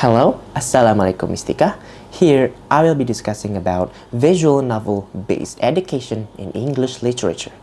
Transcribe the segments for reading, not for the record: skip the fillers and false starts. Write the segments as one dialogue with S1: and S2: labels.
S1: Hello, Assalamualaikum Atika. Here I will be discussing about visual novel-based education in English literature,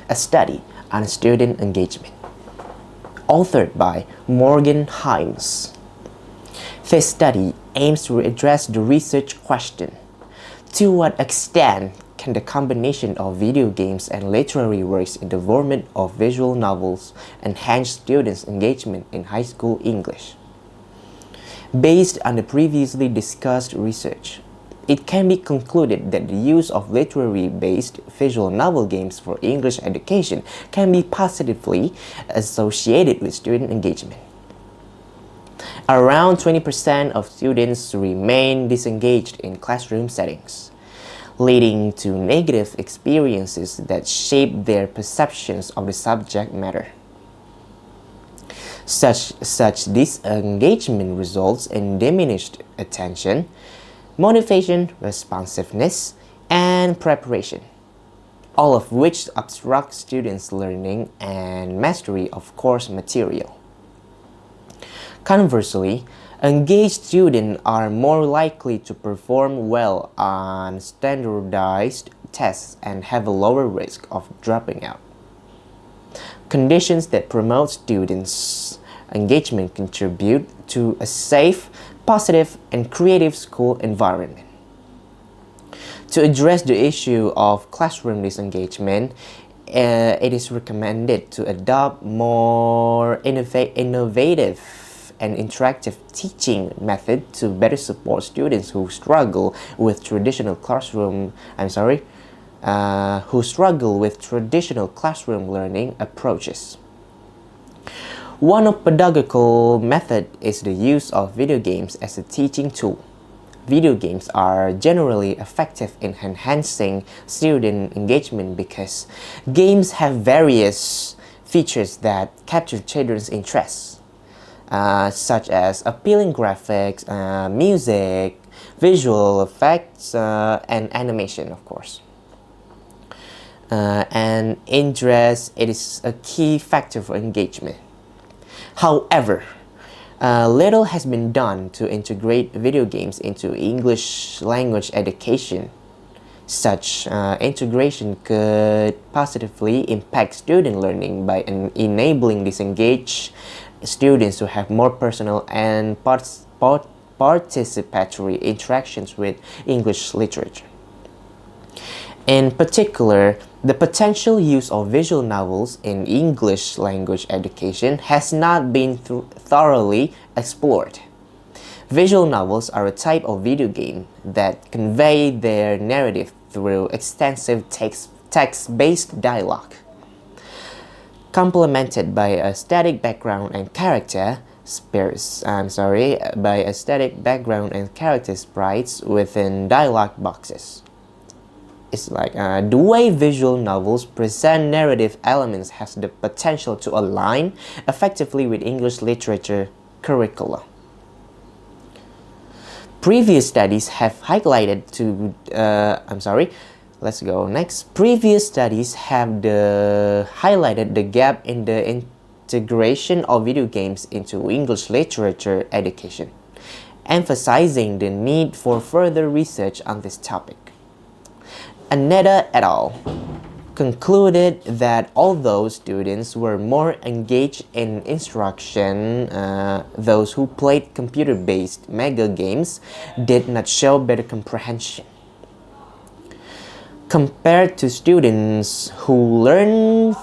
S1: a study on student engagement, authored by Morgan Himes. This study aims to address the research question: to what extent can the combination of video games and literary works in the format of visual novels enhance students' engagement in high school English? Based on the previously discussed research, it can be concluded that the use of literary-based visual novel games for English education can be positively associated with student engagement. Around 20% of students remain disengaged in classroom settings, leading to negative experiences that shape their perceptions of the subject matter. Such disengagement results in diminished attention, motivation, responsiveness, and preparation, all of which obstruct students' learning and mastery of course material. Conversely, engaged students are more likely to perform well on standardized tests and have a lower risk of dropping out. Conditions that promote students' engagement contribute to a safe, positive, and creative school environment. To address the issue of classroom disengagement, it is recommended to adopt more innovative and interactive teaching method to better support students who struggle with traditional classroom learning approaches. One of pedagogical method is the use of video games as a teaching tool. Video games are generally effective in enhancing student engagement because games have various features that capture children's interests, such as appealing graphics, music, visual effects, and animation, of course. And interest, it is a key factor for engagement. However, little has been done to integrate video games into English language education. Such integration could positively impact student learning by enabling disengaged students to have more personal and participatory interactions with English literature. In particular, the potential use of visual novels in English language education has not been thoroughly explored. Visual novels are a type of video game that convey their narrative through extensive text-based dialogue, complemented by a static background and character sprites within dialogue boxes. It's like the way visual novels present narrative elements has the potential to align effectively with English literature curricula. Previous studies have highlighted highlighted the gap in the integration of video games into English literature education, emphasizing the need for further research on this topic. Aneta et al. Concluded that although students were more engaged in instruction, those who played computer-based mega games did not show better comprehension. Compared to students who learn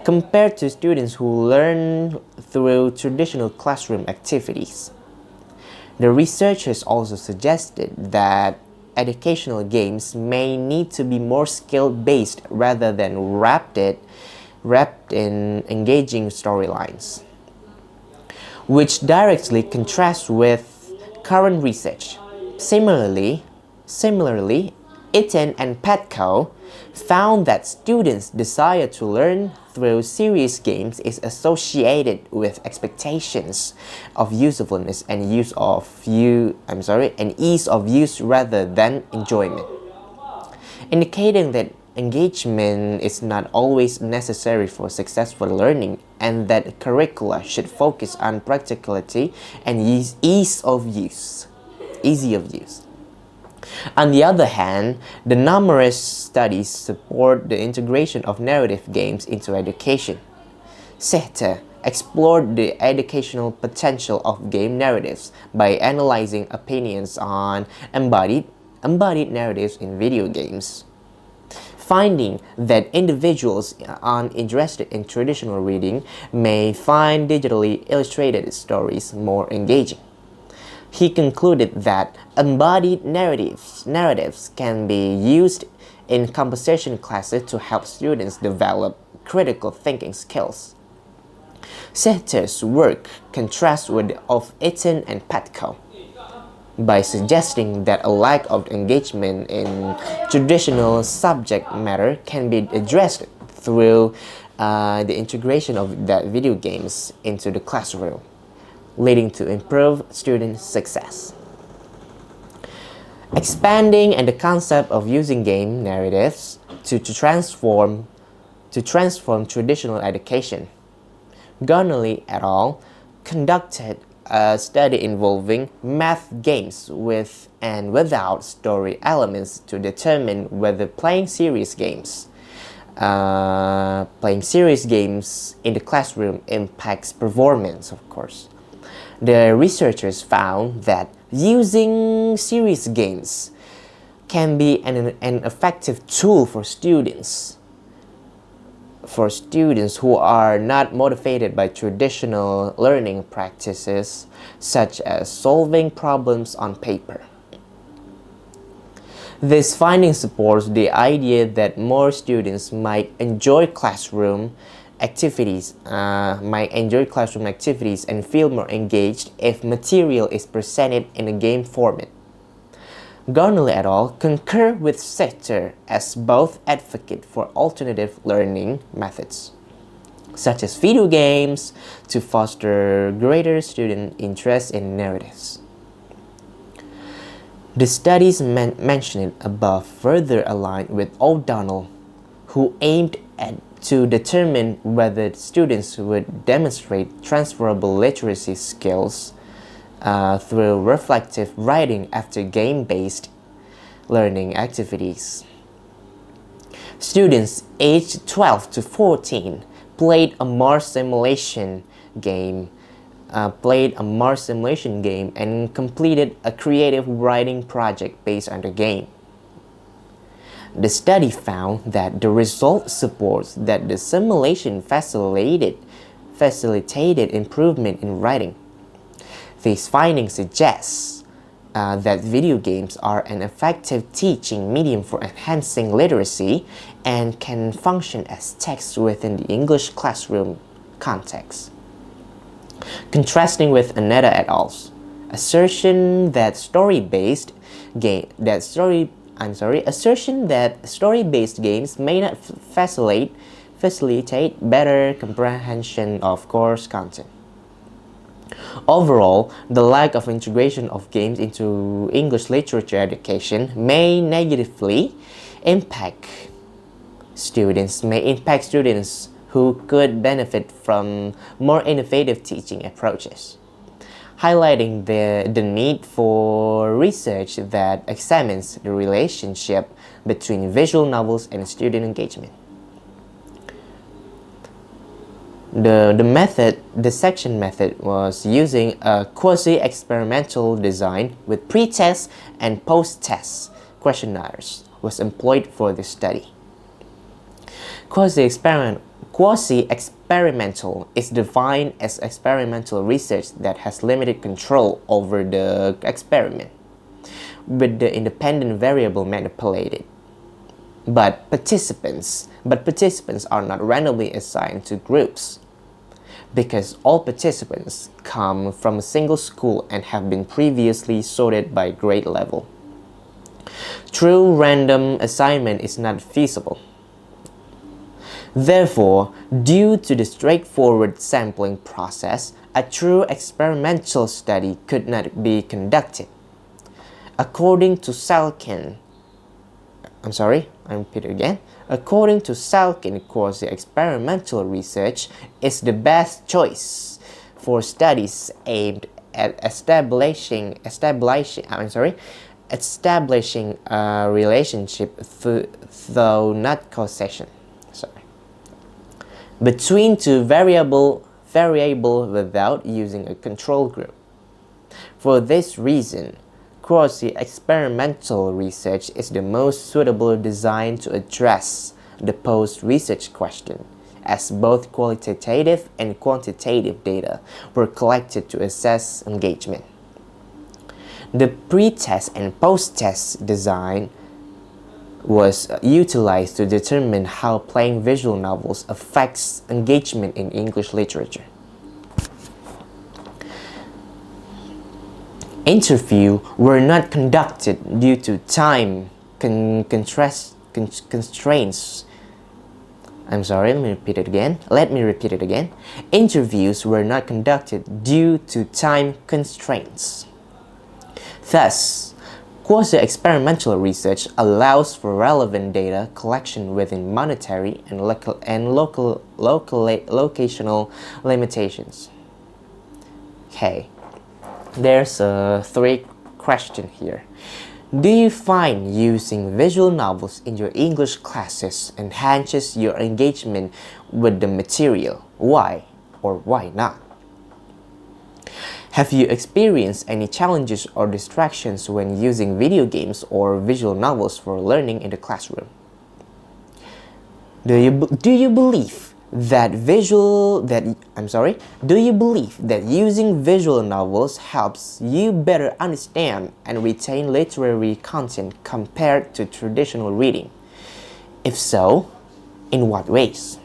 S1: Compared to students who learn through traditional classroom activities, the researchers also suggested that educational games may need to be more skill-based rather than wrapped in engaging storylines, which directly contrasts with current research. Similarly, Itten and Petco found that students' desire to learn through serious games is associated with expectations of usefulness and ease of use rather than enjoyment, indicating that engagement is not always necessary for successful learning, and that curricula should focus on practicality and ease of use. Easy of use. On the other hand, the numerous studies support the integration of narrative games into education. Sehte explored the educational potential of game narratives by analyzing opinions on embodied narratives in video games, finding that individuals uninterested in traditional reading may find digitally illustrated stories more engaging. He concluded that embodied narratives can be used in composition classes to help students develop critical thinking skills. Sehter's work contrasts with that of Eaton and Patko by suggesting that a lack of engagement in traditional subject matter can be addressed through the integration of that video games into the classroom, leading to improved student success. Expanding and the concept of using game narratives to transform traditional education. Garnley et al. Conducted a study involving math games with and without story elements to determine whether playing serious games in the classroom impacts performance, of course. The researchers found that using serious games can be an effective tool for students who are not motivated by traditional learning practices such as solving problems on paper. This finding supports the idea that more students might enjoy classroom activities and feel more engaged if material is presented in a game format. Garnley et al. Concur with Sehter as both advocate for alternative learning methods, such as video games, to foster greater student interest in narratives. The studies mentioned above further align with O'Donnell, who aimed to determine whether students would demonstrate transferable literacy skills through reflective writing after game-based learning activities. Students aged 12 to 14 played a Mars simulation game and completed a creative writing project based on the game. The study found that the result supports that the simulation facilitated improvement in writing. These findings suggest that video games are an effective teaching medium for enhancing literacy and can function as text within the English classroom context. Contrasting with Aneta et al.'s assertion that story-based games may not facilitate better comprehension of course content. Overall, the lack of integration of games into English literature education may negatively impact students who could benefit from more innovative teaching approaches, highlighting the need for research that examines the relationship between visual novels and student engagement. The section method was using a quasi-experimental design with pre-test and post-test questionnaires was employed for the study. Quasi-experimental is defined as experimental research that has limited control over the experiment, with the independent variable manipulated. But participants are not randomly assigned to groups, because all participants come from a single school and have been previously sorted by grade level. True random assignment is not feasible. Therefore, due to the straightforward sampling process, a true experimental study could not be conducted. According to According to Salkin, quasi-experimental research is the best choice for studies aimed at establishing a relationship though not causation. Sorry. Between two variable without using a control group. For this reason, quasi-experimental research is the most suitable design to address the post-research question, as both qualitative and quantitative data were collected to assess engagement. The pre-test and post-test design was utilized to determine how playing visual novels affects engagement in English literature. Interviews were not conducted due to time constraints. I'm sorry, let me repeat it again. Interviews were not conducted due to time constraints. Thus, quasi-experimental research allows for relevant data collection within monetary and locational limitations. Okay, there's three questions here. Do you find using visual novels in your English classes enhances your engagement with the material? Why or why not? Have you experienced any challenges or distractions when using video games or visual novels for learning in the classroom? Do you believe that using visual novels helps you better understand and retain literary content compared to traditional reading? If so, in what ways?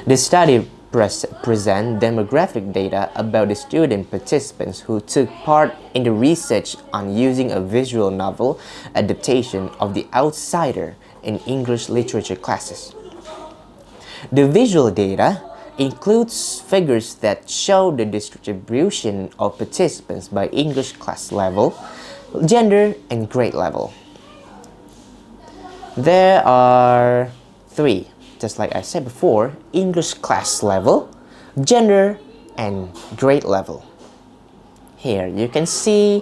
S1: The study present demographic data about the student participants who took part in the research on using a visual novel adaptation of The Outsider in English literature classes. The visual data includes figures that show the distribution of participants by English class level, gender, and grade level. There are three, just like I said before: English class level, gender, and grade level. Here you can see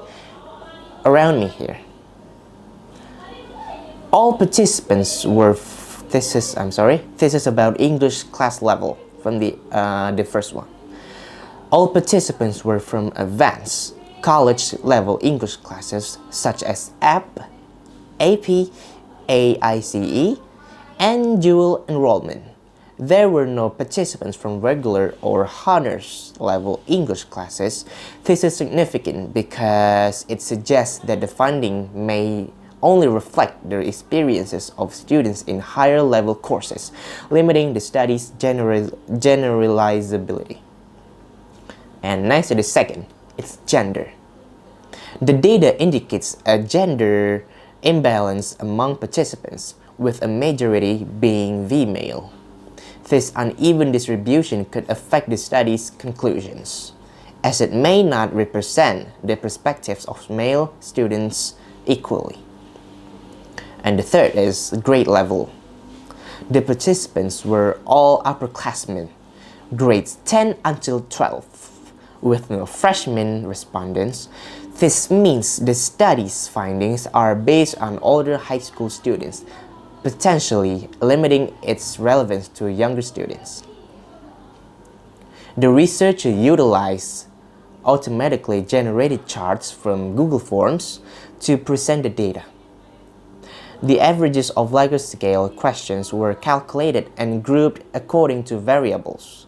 S1: around me here. All participants were this is about English class level from the first one. All participants were from advanced college level English classes such as AP, AICE, and dual enrollment. There were no participants from regular or honors level English classes. This is significant because it suggests that the funding may only reflect the experiences of students in higher level courses, limiting the study's generalizability. And next to the second, it's gender. The data indicates a gender imbalance among participants, with a majority being female. This uneven distribution could affect the study's conclusions, as it may not represent the perspectives of male students equally. And the third is grade level. The participants were all upperclassmen, grades 10 until 12, with no freshman respondents. This means the study's findings are based on older high school students, potentially limiting its relevance to younger students. The researcher utilized automatically generated charts from Google Forms to present the data. The averages of Likert scale questions were calculated and grouped according to variables.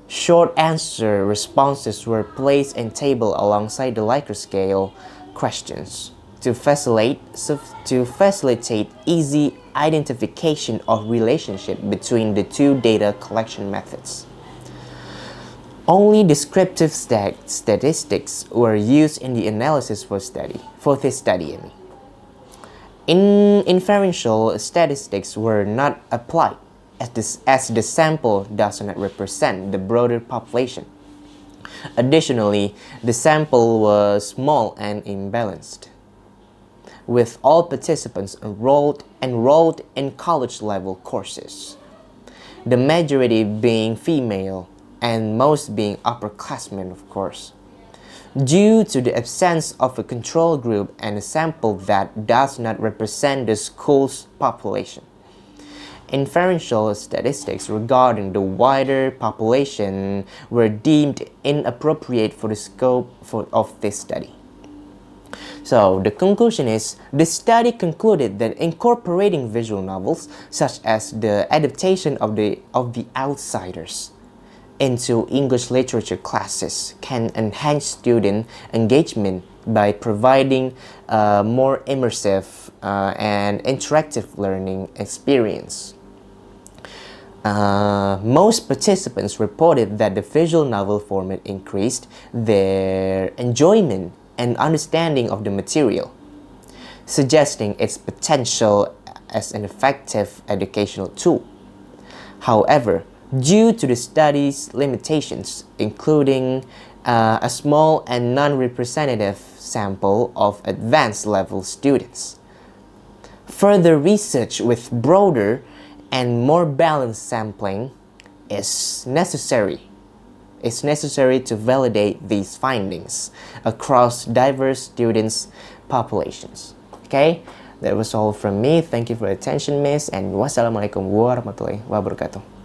S1: Short answer responses were placed in table alongside the Likert scale questions to facilitate easy identification of relationship between the two data collection methods. Only descriptive statistics were used in the analysis for this study. Inferential statistics were not applied as the sample does not represent the broader population. Additionally, the sample was small and imbalanced. with all participants enrolled in college-level courses, the majority being female and most being upperclassmen, of course. Due to the absence of a control group and a sample that does not represent the school's population, inferential statistics regarding the wider population were deemed inappropriate for the scope of this study. So the conclusion is, the study concluded that incorporating visual novels, such as the adaptation of The Outsiders, into English literature classes can enhance student engagement by providing a more immersive and interactive learning experience. Most participants reported that the visual novel format increased their enjoyment and understanding of the material, suggesting its potential as an effective educational tool. However, due to the study's limitations, including a small and non-representative sample of advanced level students, further research with broader and more balanced sampling is necessary. It's necessary to validate these findings across diverse students' populations. Okay, that was all from me. Thank you for your attention, miss, and wassalamualaikum warahmatullahi wabarakatuh.